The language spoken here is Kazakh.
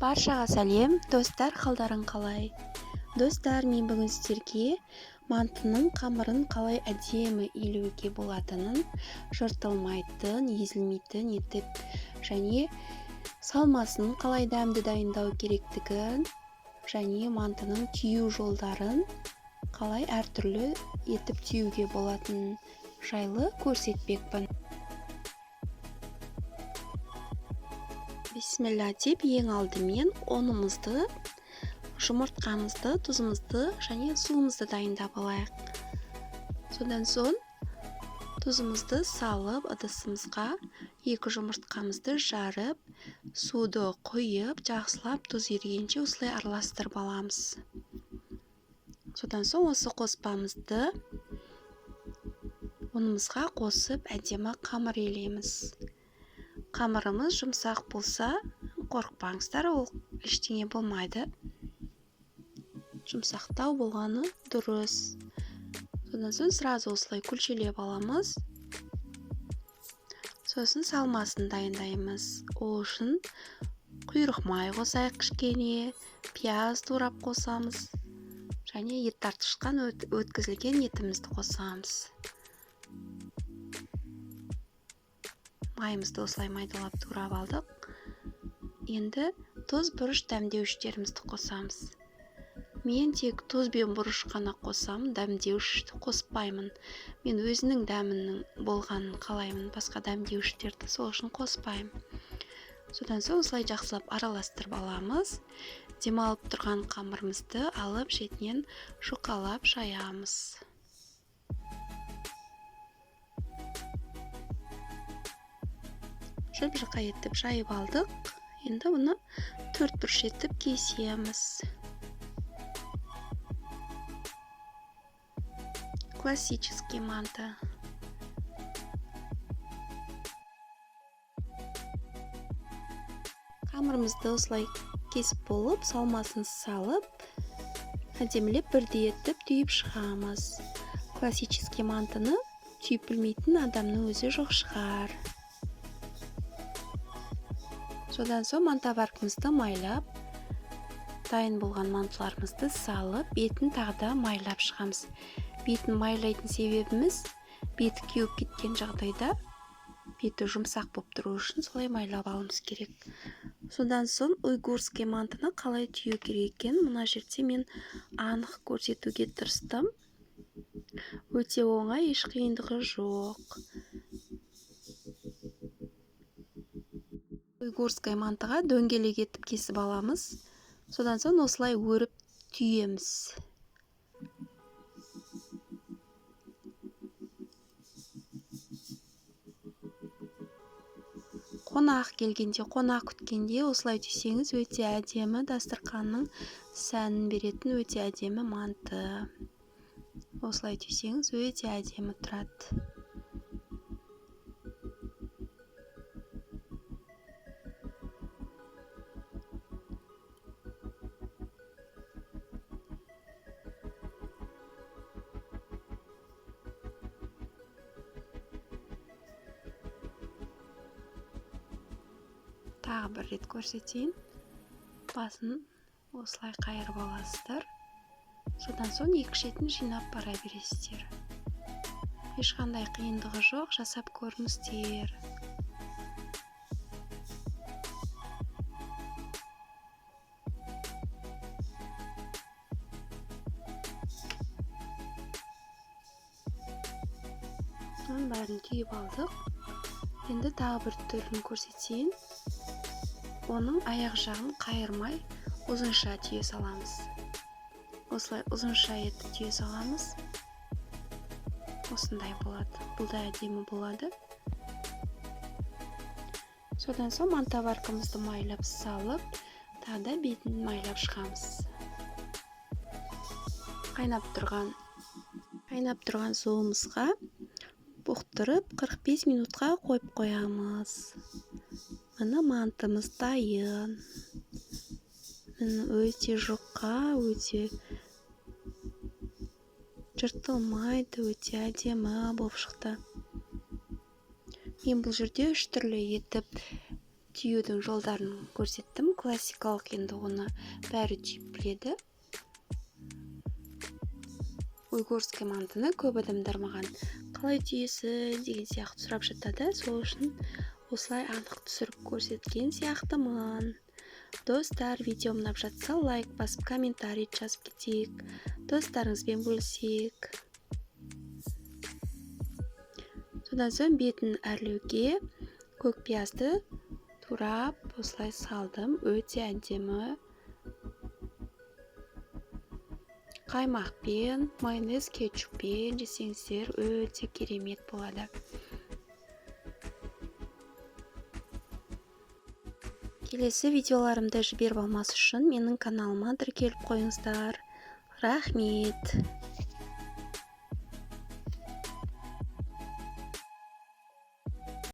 Баршаға сәлем, достар, қалдарың қалай? Достар, мен бүгін сіздерге мантының қамырын қалай әдемі илеуге болатынын, жыртылмайтын, езілмейтін етіп және салмасын қалай дәмді дайындау керектігін және мантының түйу жолдарын қалай әртүрлі етіп түйуге болатынын жайлы көрсетпекпін. Бисмилла деп ең алдымен ұнымызды, жұмыртқамызды, тұзымызды және суымызды дайындап алайық. Содан соң тұзымызды салып ыдысымызға, 2 жұмыртқамызды жарып, суды құйып, жақсылап тұз ерігенше осылай араластырып аламыз. Содан соң осы қоспамызды ұнымызға қосып, әдемі қамыр илейміз. Қамырымыз жұмсақ болса, қорықпаңыздар, ол ештеңе болмайды. Жұмсақтау болғаны дұрыс. Содан соң сразу осылай күлшелеп аламыз. Сосын салмасын дайындаймыз. Ол үшін құйрық май қосайық кішкене, пияз турап қосамыз. Және ет тартышқан өткізілген етімізді қосамыз. Майымызды осылай майдалап турап алдық. Енді тұз, бұрыш дәмдеуіштерімізді қосамыз. Мен тек тұз бен бұрыш қана қосамын, дәмдеуішті қоспаймын. Мен өзінің дәмінің болғанын қалаймын, басқа дәмдеуіштерді сол үшін қоспаймын. Содан соң осылай жақсылап араластырып аламыз. Демалып тұрған қамырымызды алып шетінен жұқалап жаямыз. Жұп-жұқа етіп жайып алдық. Енді оны 4 бұрыш етіп кесеміз. Классический манты. Қамырымызды осылай кесіп болып, салмасын салып, әдемілеп бірдей етіп түйіп шығамыз. Классический мантыны түйіп білмейтін адамның өзі жоқ шығар. Содан соң мантаваркамызды майлап, дайын болған мантыларымызды салып, бетін тағы да майлап шығамыз. Бетін майлайтын себебіміз, беті кеуіп кеткен жағдайда, беті жұмсақ болып тұру үшін солай майлап алуымыз керек. Содан соң уйгурский мантыны қалай түйу керек екенін мына жерде мен анық көрсетуге тырыстым. Өте оңай, еш қиындығы жоқ. Уйгурский мантыға дөңгелек етіп кесіп аламыз. Содан соң осылай өріп түйеміз. Қонақ келгенде, қонақ күткенде осылай түйсеңіз өте әдемі, дастарханның сәнін беретін өте әдемі манты. Осылай түйсеңіз өте әдемі тұрады. Тағы бір рет көрсетейін. Басын осылай қайырып аласыздар. Содан соң екі шетін жинап бара бересіздер. Ешқандай қиындығы жоқ, жасап көріңіздер. Бәрін түйіп алдық. Енді тағы бір түрін көрсетейін. Оның аяқ жағын қайырмай ұзынша түйе саламыз. Осылай ұзынша етіп түйе саламыз. Осындай болады. Бұл да әдемі болады. Содан соң мантаваркамызды майлап салып, тағы да бетін майлап шығамыз. Қайнап тұрған суымызға бұқтырып 45 минутқа қойып қоямыз. Мына мантымыз дайын. Өте жұқа, өте жыртылмайды, өте әдемі болып шықты. Мен бұл жерде 3 түрлі етіп түйудің жолдарын көрсеттім. Классикалық, енді оны бәрі түйіп біледі. Уйгурский мантыны көп адамдар маған қалай түйесіз деген сияқты сұрап жатады. Сол үшін осылай анық түсіріп көрсеткен сияқтымын. Достар, видео ұнап жатса лайк басып, комментарий жазып кетейік. Достарыңызбен бөлісейік. Содан соң бетін әрлеуге көк пиязды турап осылай салдым. Өте әдемі. Қаймақпен, майонез, кетчуппен жесеңіздер өте керемет болады. Келесі видеоларымды жіберіп алмас үшін менің каналыма тіркеліп қойыңыздар. Рахмет.